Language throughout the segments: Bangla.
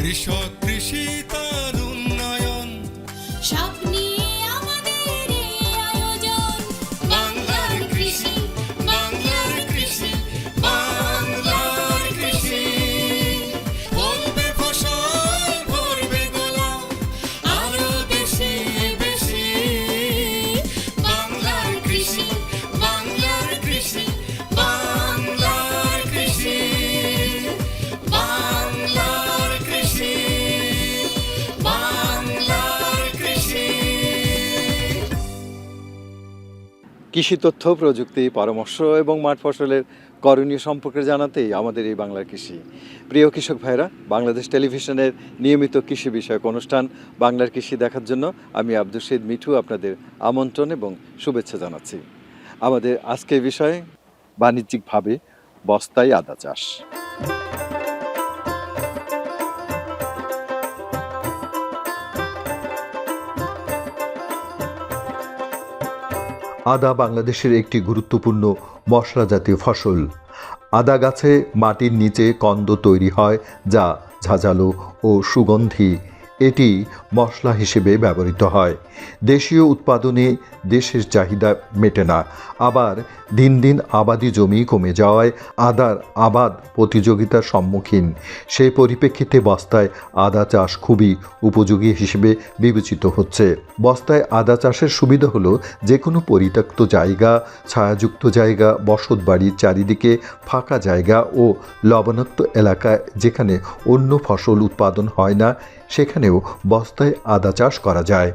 কৃষক কৃষি তার উন্নয়ন সব নিয়ে আমাদের এই আয়োজন। বাংলার কৃষি, বাংলার কৃষি, বাংলার কৃষি। ফলবে ফসল ভরবে গোলা আরো বেশি বেশি। বাংলার কৃষি, বাংলার কৃষি, বাংলার কৃষি, বাংলার কৃষি, বাংলার কৃষি। কৃষি তথ্য, প্রযুক্তি, পরামর্শ এবং মাঠ ফসলের করণীয় সম্পর্কে জানাতেই আমাদের এই বাংলার কৃষি। প্রিয় কৃষক ভাইরা, বাংলাদেশ টেলিভিশনের নিয়মিত কৃষি বিষয়ক অনুষ্ঠান বাংলার কৃষি দেখার জন্য আমি আব্দুল শহীদ মিঠু আপনাদের আমন্ত্রণ এবং শুভেচ্ছা জানাচ্ছি। আমাদের আজকের বিষয় বাণিজ্যিকভাবে বস্তায় আদা চাষ। আদা বাংলাদেশের একটি গুরুত্বপূর্ণ মশলা জাতীয় ফসল। আদা গাছে মাটির নিচে কন্দ তৈরি হয় যা ঝাঁঝালো ও সুগন্ধি। এটি মশলা হিসেবে ব্যবহৃত হয়। দেশীয় উৎপাদনে দেশের চাহিদা মেটে না, আবার দিন দিন আবাদি জমি কমে যাওয়ায় আদার আবাদ প্রতিযোগিতার সম্মুখীন। সেই পরিপ্রেক্ষিতে বস্তায় আদা চাষ খুবই উপযোগী হিসেবে বিবেচিত হচ্ছে। বস্তায় আদা চাষের সুবিধা হলো যে কোনো পরিত্যক্ত জায়গা, ছায়াযুক্ত জায়গা, বসত বাড়ির চারিদিকে ফাঁকা জায়গা ও লবণাক্ত এলাকায় যেখানে অন্য ফসল উৎপাদন হয় না সেখানেও বস্তায় আদা চাষ করা যায়।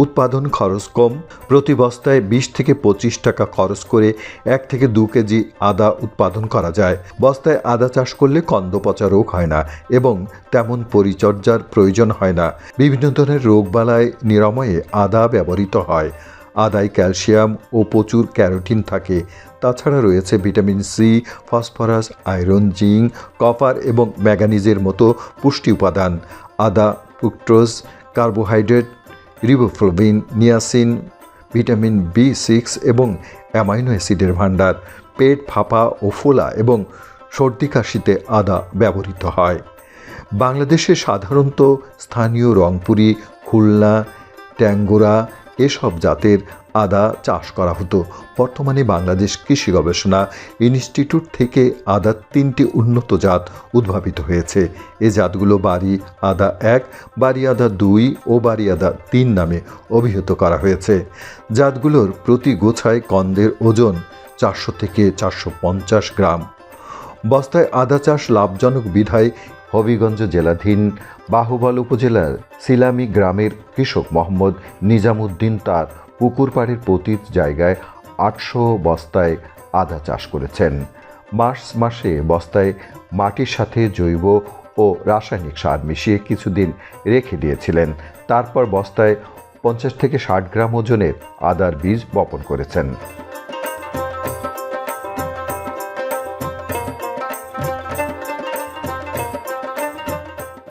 উৎপাদন খরচ কম। প্রতি বস্তায় 20 থেকে 25 টাকা খরচ করে 1 থেকে 2 কেজি আদা উৎপাদন করা যায়। বস্তায় আদা চাষ করলে কন্দ পচা রোগ হয় না এবং তেমন পরিচর্যার প্রয়োজন হয় না। বিভিন্ন ধরনের রোগবালাই নিরাময়ে আদা ব্যবহৃত হয়। আদায় ক্যালসিয়াম ও প্রচুর ক্যারোটিন থাকে। তাছাড়া রয়েছে vitamin C, phosphorus, iron, zinc, copper এবং ম্যাঙ্গানিজের মতো পুষ্টি উপাদান। আদা fructose, carbohydrate, riboflavin, niacin, vitamin B6 এবং অ্যামাইনো অ্যাসিডের ভাণ্ডার। পেট ফাঁপা ও ফোলা এবং সর্দি কাশিতে আদা ব্যবহৃত হয়। বাংলাদেশে সাধারণত স্থানীয় রংপুরি, খুলনা, ট্যাঙ্গোরা এসব জাতের আদা চাষ করা হতো। বর্তমানে বাংলাদেশ কৃষি গবেষণা ইনস্টিটিউট থেকে আদার 3টি উন্নত জাত উদ্ভাবিত হয়েছে। এ জাতগুলো বাড়ি আদা 1, বাড়ি আদা 2 ও বাড়ি আদা 3 নামে অভিহিত করা হয়েছে। জাতগুলোর প্রতি গোছায় কন্দের ওজন 400 থেকে 450 গ্রাম। বস্তায় আদা চাষ লাভজনক বিধায় হবিগঞ্জ জেলাধীন বাহুবল উপজেলার সিলামি গ্রামের কৃষক মোহাম্মদ নিজামুদ্দিন তার পুকুর পাড়ের প্রতি জায়গায় 800 বস্তায় আদা চাষ করেছেন। মার্চ মাসে বস্তায় মাটির সাথে জৈব ও রাসায়নিক সার মিশিয়ে কিছুদিন রেখে দিয়েছিলেন। তারপর বস্তায় 50 থেকে 60 গ্রাম ওজনের আদার বীজ বপন করেছেন।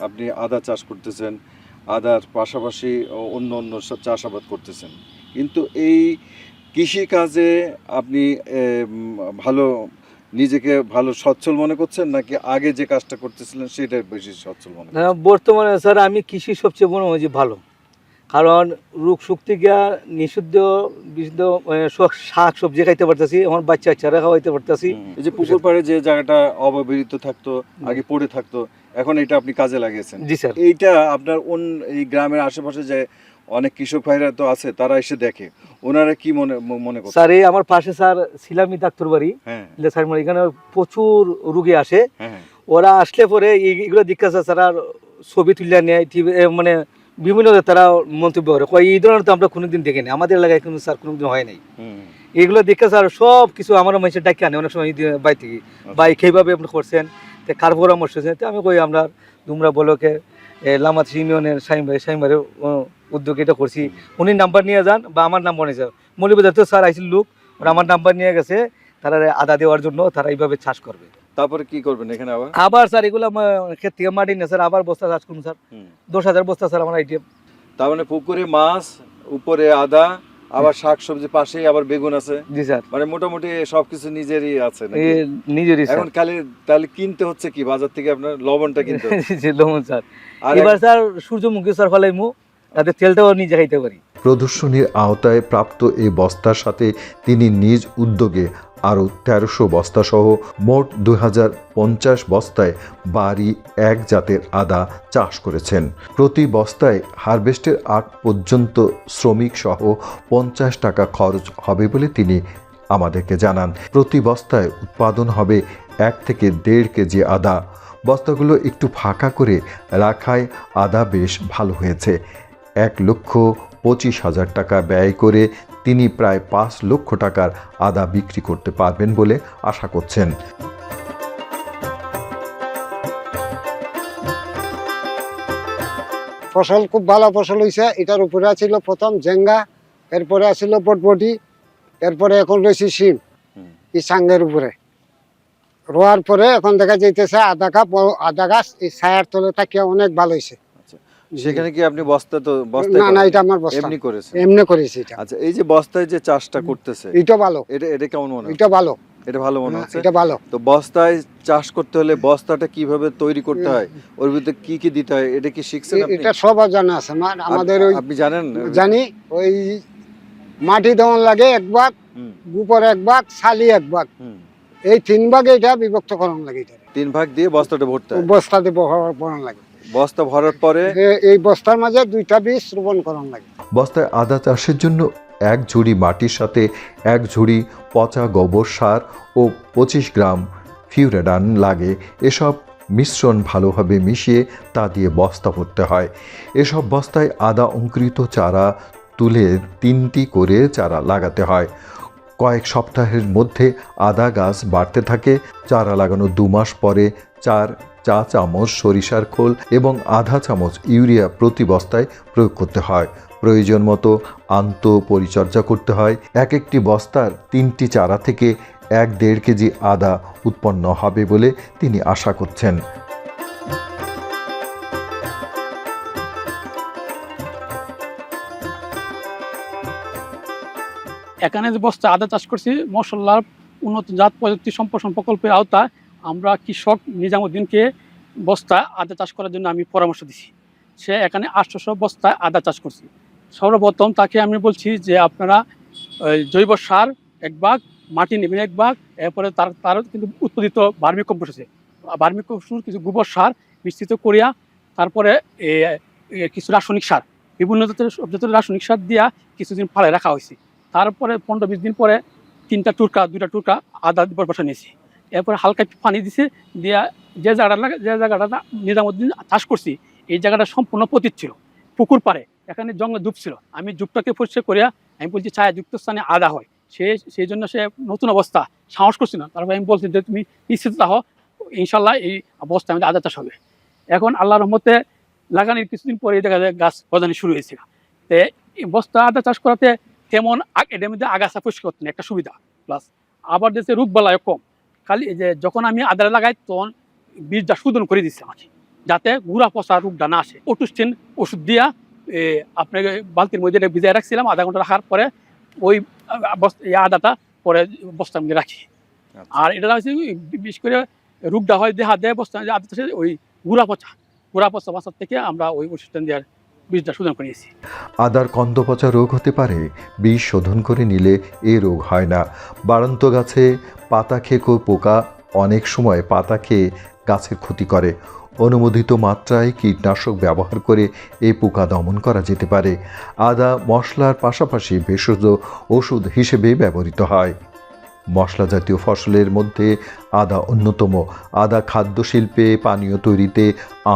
আপনি আদা চাষ করতেছেন, আদার পাশাপাশি অন্য অন্য চাষাবাদ করতেছেন, কিন্তু এই কৃষিকাজে আপনি ভালো নিজেকে ভালো সচ্ছল মনে করছেন নাকি আগে যে কাজটা করতেছিলেন সেটা বেশি সচ্ছল মনে করছেন? বর্তমানে স্যার আমি কৃষি সবচেয়ে মনে হয় যে ভালো, কারণ রোগ শক্তি গিয়া নিষিদ্ধ বিশুদ্ধ শাক সবজি খাইতে পারতেছি, আমার বাচ্চারা খাওয়াইতে পারতেছি। এই যে পুকুর পাড়ে যে জায়গাটা অব্যবহৃত থাকতো, আগে পড়ে থাকতো, এখন এটা আপনি কাজে লাগিয়েছেন। জি স্যার। এইটা আপনার এই গ্রামের আশেপাশে যে অনেক কৃষক ভাইরা তো আছে, তারা এসে দেখে, ওনারা কি মনে করে? স্যার এই আমার পাশে স্যার সিলামি ডাক্তার বাড়ি, স্যার এখানে প্রচুর রুগী আসে। ওরা আসলে পরে এইগুলো জিজ্ঞাসা স্যার আর ছবি তুলে নেয়, মানে বিভিন্ন তারা মন্তব্য করে, এই ধরনের তো আমরা কোনোদিন দেখিনি, আমাদের এলাকায় কিন্তু স্যার কোনোদিন হয় নাই। এগুলো দেখে স্যার সব কিছু আমার মানুষের ডাকি আনে অনেক সময় বাই থেকে, ভাই সেইভাবে আপনি করছেন, কার পরামর্শ হয়েছে, আমি কই আমরা দুমরা বলকে লামাত ইউনিয়নের সাইমবারের উদ্যোগে এটা করছি, উনি নাম্বার নিয়ে যান বা আমার নাম্বার নিয়ে যান, মৌলভীবাজার তো স্যার আইসিল লোক, ওরা আমার নাম্বার নিয়ে গেছে, তারা আদা দেওয়ার জন্য তারা এইভাবে চাষ করবে। তারপরে কি করবেন এখানে? আবার স্যার এগুলো ক্ষেত থেকে মাটি না স্যার আবার বস্তা চাষ করুন স্যার, 10,000 বস্তা স্যার আমার আইডিয়া। তার মানে পুকুরে মাছ, উপরে আদা, আবার শাকসবজি পাশেই আবার বেগুন আছে, জি স্যার, মানে মোটামুটি সবকিছু নিজেরই আছে নাকি? এই নিজেরই স্যার। এখন খালি তাহলে কিনতে হচ্ছে কি বাজার থেকে আপনার লবণটা কিনতে হচ্ছে। জি, লবণ স্যার। আর এবার স্যার সূর্যমুখী স্যার ফলাইমু, তাতে তেলটাও নিজে খাইতে পারি। প্রদর্শনীর আওতায় প্রাপ্ত এই বস্তার সাথে তিনি নিজ উদ্যোগে আরও ১৩০০ বস্তাসহ মোট ২০৫০ বস্তায় বাড়ি এক জাতের আদা চাষ করেছেন। প্রতি বস্তায় হারভেস্টের আগ পর্যন্ত শ্রমিক সহ ৫০ টাকা খরচ হবে বলে তিনি আমাদেরকে জানান। প্রতি বস্তায় উৎপাদন হবে ১ থেকে ১.৫ কেজি আদা। বস্তাগুলো একটু ফাঁকা করে রাখায় আদা বেশ ভালো হয়েছে। ১,২৫,০০০ টাকা ব্যয় করে তিনি প্রায় ৫ লক্ষ টাকার আদা বিক্রি করতে পারবেন বলে আশা করছেন। ফসল খুব ভালো ফসল হয়েছে। এটার উপরে আছিল প্রথম জেঙ্গা, এরপরে আছিল বটবটি, এরপরে এখন রয়েছে শিম এই সাঙ্গের উপরে। রোয়ার পরে এখন দেখা যাইতেছে আদা গাছ এই ছায়ার তলে থাকিয়া অনেক ভালো হয়েছে। সেখানে কি আপনি বস্তা তো না না, এটা আমার বস্তা, এমনি করেছেন? এমনি করেছি এটা। আচ্ছা, এই যে বস্তায় যে চাষটা করতেছে এটা ভালো, এটা কেমন মনে হচ্ছে? এটা ভালো, এটা ভালো মনে হচ্ছে। এটা ভালো। তো বস্তায় চাষ করতে হলে বস্তাটা কিভাবে তৈরি করতে হয়, ওর ভিতরে কি কি দিতে হয়, এটা কি শিখছেন আপনি? এটা সবার জানা আছে। আমাদের ওই আপনি জানেন? জানি, ওই মাটি দেওয়ান লাগে এক ভাগ, হুম, গোবর এক ভাগ, ছালি এক ভাগ, হুম। এই ৩ ভাগে এটা বিভক্ত করানো লাগে। এটা 3 ভাগ দিয়ে বস্তাটা ভরতে হয়। বস্তাতে বহন লাগে। বস্তা ভরার পরে এই বস্তার মাঝে 2টা বীজ রোপণ করানো লাগে। বস্তায় আদা চাষের জন্য 1 ঝুড়ি মাটির সাথে 1 ঝুড়ি পচা গোবর সার ও 25 গ্রাম ফিউরেডান লাগে। এসব মিশ্রণ ভালোভাবে মিশিয়ে তা দিয়ে বস্তা ভরতে হয়। এসব বস্তায় আদা অঙ্কুরিত চারা তুলে 3টি করে চারা লাগাতে হয়। কয়েক সপ্তাহের মধ্যে আদা গাছ বাড়তে থাকে। চারা লাগানো 2 মাস পরে 4 চা চামচ সরিষার খোল এবং আধা চামচ ইউরিয়া প্রতি বস্তায় প্রয়োগ করতে হয়। প্রয়োজন মতো পরিচর্যা করতে হয়। একটি বস্তার 3টি চারা থেকে 1-1.5 কেজি আদা উৎপন্ন হবে বলে তিনি আশা করছেন। এখানে যে বস্তা আদা চাষ করছি, মশলার উন্নত জাত প্রযুক্তি সম্প্রসারণ প্রকল্পের আওতায় আমরা কৃষক নিজামুদ্দিনকে বস্তা আদা চাষ করার জন্য আমি পরামর্শ দিছি। সে এখানে 800 বস্তা আদা চাষ করছি। সর্বপ্রথম তাকে আমি বলছি যে আপনারা জৈব সার 1 ভাগ, মাটি নেবেন 1 ভাগ, এরপরে তার কিন্তু উৎপাদিত ভার্মি কম্পোস্ট আছে, ভার্মি কম্পোস্ট কিছু গোবর সার মিশ্রিত করিয়া তারপরে কিছু রাসায়নিক সার, বিভিন্ন জাতের রাসায়নিক সার দিয়া কিছুদিন ফালে রাখা হয়েছে। তারপরে 15-20 দিন পরে 2টা টুকরা আদা বসা নিয়েছি। এরপরে হালকা একটু পানি দিছে, দিয়া যে জায়গাটা নিজামুদ্দিন চাষ করছি এই জায়গাটা সম্পূর্ণ পতিত ছিল, পুকুর পাড়ে, এখানে জঙ্গলে ডুব ছিল। আমি ডুবটাকে পরিষ্কার করিয়া আমি বলছি ছায়াযুক্ত স্থানে আদা হয়, সেই জন্য সে নতুন অবস্থা সাহস করছি না। তারপরে আমি বলছি যে তুমি নিশ্চিত থাকো, ইনশাল্লাহ এই অবস্থা আমাদের আদা চাষ হবে। এখন আল্লাহর রহমতে লাগানোর কিছুদিন পরে দেখা যায় গাছ গজানো শুরু হয়েছিল। তো এই বস্তা আদা চাষ করাতে তেমন এটার মধ্যে আগাছা পরিষ্কার করতে একটা সুবিধা, প্লাস আবার দেশে রোগবালায় কম। খালি যে যখন আমি আদা লাগাই তখন বীজটা শোধন করে দিচ্ছে আমাকে, যাতে গুড়া পচা রোগটা না আসে। ওটুস্টিন ওষুধ দিয়া আপনাকে বালতির মধ্যে ভিজাই রাখছিলাম, আধা ঘন্টা রাখার পরে ওই আদাটা পরে বস্তার মধ্যে রাখি। আর এটা হচ্ছে বিশেষ করে রোগটা হয় দেহা দেয় বস্তা আদাটা, ওই গুড়া পচা বাসার থেকে আমরা ওই ওষুধটা দেওয়ার বীজটা শোধন করিয়েছি। আদার কন্দপচা রোগ হতে পারে, বীজ শোধন করে নিলে এ রোগ হয় না। বাড়ন্ত গাছে পাতা খেকো পোকা অনেক সময় পাতা খেয়ে গাছের ক্ষতি করে। অনুমোদিত মাত্রায় কীটনাশক ব্যবহার করে এই পোকা দমন করা যেতে পারে। আদা মশলার পাশাপাশি ভেষজ ওষুধ হিসেবে ব্যবহৃত হয়। মশলা জাতীয় ফসলের মধ্যে আদা অন্যতম। আদা খাদ্য শিল্পে, পানীয় তৈরিতে,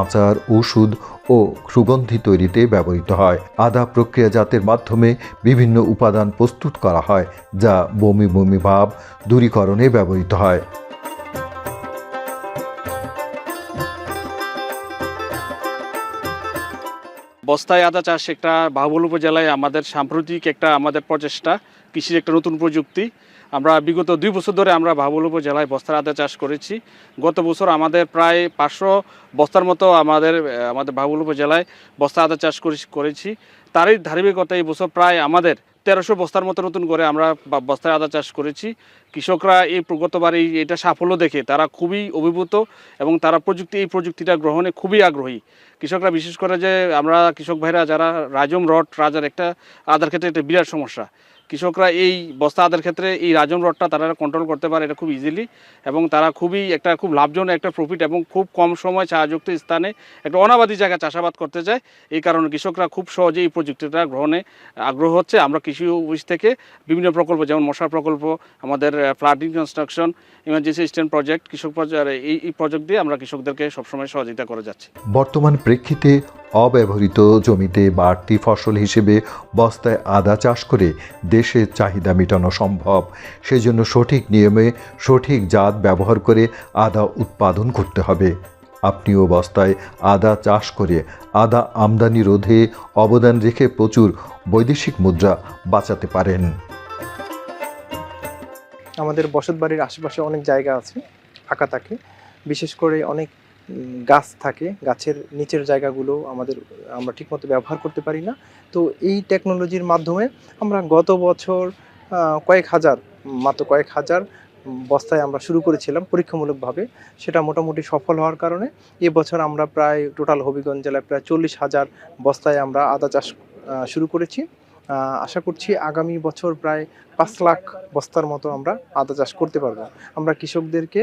আচার, ওষুধ ও সুগন্ধি তৈরিতে ব্যবহৃত হয়। আদা প্রক্রিয়াজাতের মাধ্যমে বিভিন্ন উপাদান প্রস্তুত করা হয়, যা বমি ভাব দূরীকরণে ব্যবহৃত হয়। বস্তায় আদা চাষ একটা বাহুবল উপজেলায় আমাদের সাম্প্রতিক একটা প্রচেষ্টা। কৃষির একটা নতুন প্রযুক্তি। আমরা বিগত 2 বছর ধরে আমরা বাহুবল উপজেলায় বস্তার আদা চাষ করেছি। গত বছর আমাদের প্রায় 500 বস্তার মতো আমাদের বাহুবল উপজেলায় বস্তা আদা চাষ করেছি। তারই ধারাবাহিকতা এই বছর প্রায় আমাদের 1300 বস্তার মতো নতুন করে আমরা বস্তায় আদা চাষ করেছি। কৃষকরা গতবার এটা সাফল্য দেখে তারা খুবই অভিভূত এবং তারা এই প্রযুক্তিটা গ্রহণে খুবই আগ্রহী। কৃষকরা বিশেষ করে যে আমরা কৃষক ভাইরা যারা রাজম রড রাজার একটা আদার ক্ষেত্রে একটা বিরাট সমস্যা, কৃষকরা এই বস্তা আদার ক্ষেত্রে এই রাজম রডটা তারা কন্ট্রোল করতে পারে এটা খুব ইজিলি, এবং তারা খুব লাভজনক একটা প্রফিট এবং খুব কম সময় ছায়াযুক্ত স্থানে একটা অনাবাদী জায়গায় চাষাবাদ করতে যায়। এই কারণে কৃষকরা খুব সহজে এই প্রযুক্তিটা গ্রহণে আগ্রহ হচ্ছে। আমরা কৃষি অফিস থেকে বিভিন্ন প্রকল্প যেমন মশার প্রকল্প, আমাদের flooding construction, emergency stand project, কৃষক এই প্রজেক্ট দিয়ে আমরা কৃষকদেরকে সবসময় সহযোগিতা করে যাচ্ছি। বর্তমান প্রেক্ষিতে অব্যবহৃত জমিতে বাড়তি ফসল হিসেবে বস্তায় আদা চাষ করে দেশের চাহিদা মেটানো সম্ভব। সেজন্য সঠিক নিয়মে সঠিক জাত ব্যবহার করে আদা উৎপাদন করতে হবে। আপনিও বস্তায় আদা চাষ করে আদা আমদানি রোধে অবদান রেখে প্রচুর বৈদেশিক মুদ্রা বাঁচাতে পারেন। আমাদের বসতবাড়ির আশেপাশে অনেক জায়গা আছে, ফাঁকা থাকে, বিশেষ করে অনেক গাছ থাকে, গাছের নিচের জায়গাগুলো আমরা ঠিকমতো ব্যবহার করতে পারি না। তো এই টেকনোলজির মাধ্যমে আমরা গত বছর মাত্র কয়েক হাজার বস্তায় আমরা শুরু করেছিলাম পরীক্ষামূলকভাবে। সেটা মোটামুটি সফল হওয়ার কারণে এবছর আমরা প্রায় টোটাল হবিগঞ্জ জেলায় প্রায় 40,000 বস্তায় আমরা আদা চাষ শুরু করেছি। আশা করছি আগামী বছর প্রায় 5 লাখ বস্তার মতো আমরা আদা চাষ করতে পারবো। আমরা কৃষকদেরকে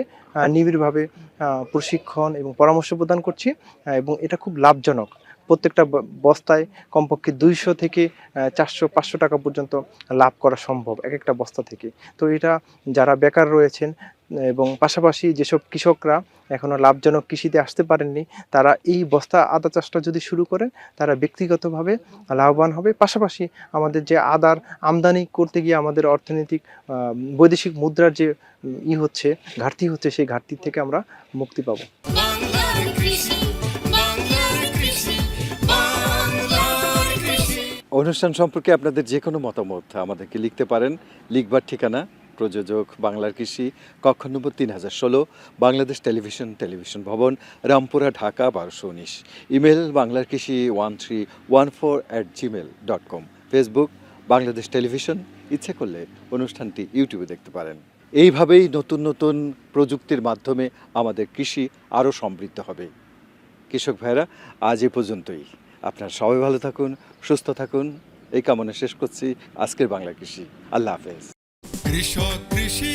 নিবিড়ভাবে প্রশিক্ষণ এবং পরামর্শ প্রদান করছি এবং এটা খুব লাভজনক। প্রত্যেকটা বস্তায় কমপক্ষে 200 থেকে 400-500 টাকা পর্যন্ত লাভ করা সম্ভব এক একটা বস্তা থেকে। তো এটা যারা বেকার রয়েছেন এবং পাশাপাশি যেসব কৃষকরা এখনও লাভজনক কৃষিতে আসতে পারেননি, তারা এই বস্তা আদা চাষটা যদি শুরু করেন তারা ব্যক্তিগতভাবে লাভবান হবে। পাশাপাশি আমাদের যে আদার আমদানি করতে গিয়ে আমাদের অর্থনৈতিক বৈদেশিক মুদ্রার যে ঘাটতি হচ্ছে, সেই ঘাটতি থেকে আমরা মুক্তি পাবো। বাংলার কৃষি, বাংলার কৃষি, বাংলার কৃষি। অনুষ্ঠান সম্পর্কে আপনাদের যে কোনো মতামত আমাদেরকে লিখতে পারেন। লিখবার ঠিকানা প্রযোজক বাংলার কৃষি, কক্ষ নম্বর 3016, বাংলাদেশ টেলিভিশন ভবন, রামপুরা, ঢাকা 1219। ইমেল বাংলার কৃষি 1314@gmail.com। Facebook Bangladesh television. ইচ্ছে করলে অনুষ্ঠানটি ইউটিউবে দেখতে পারেন। এইভাবেই নতুন নতুন প্রযুক্তির মাধ্যমে আমাদের কৃষি আরও সমৃদ্ধ হবে। কৃষক ভাইরা, আজ এ পর্যন্তই। আপনারা সবাই ভালো থাকুন, সুস্থ থাকুন, এই কামনা শেষ করছি আজকের বাংলা কৃষি। আল্লাহ হাফেজ। কৃষক কৃষি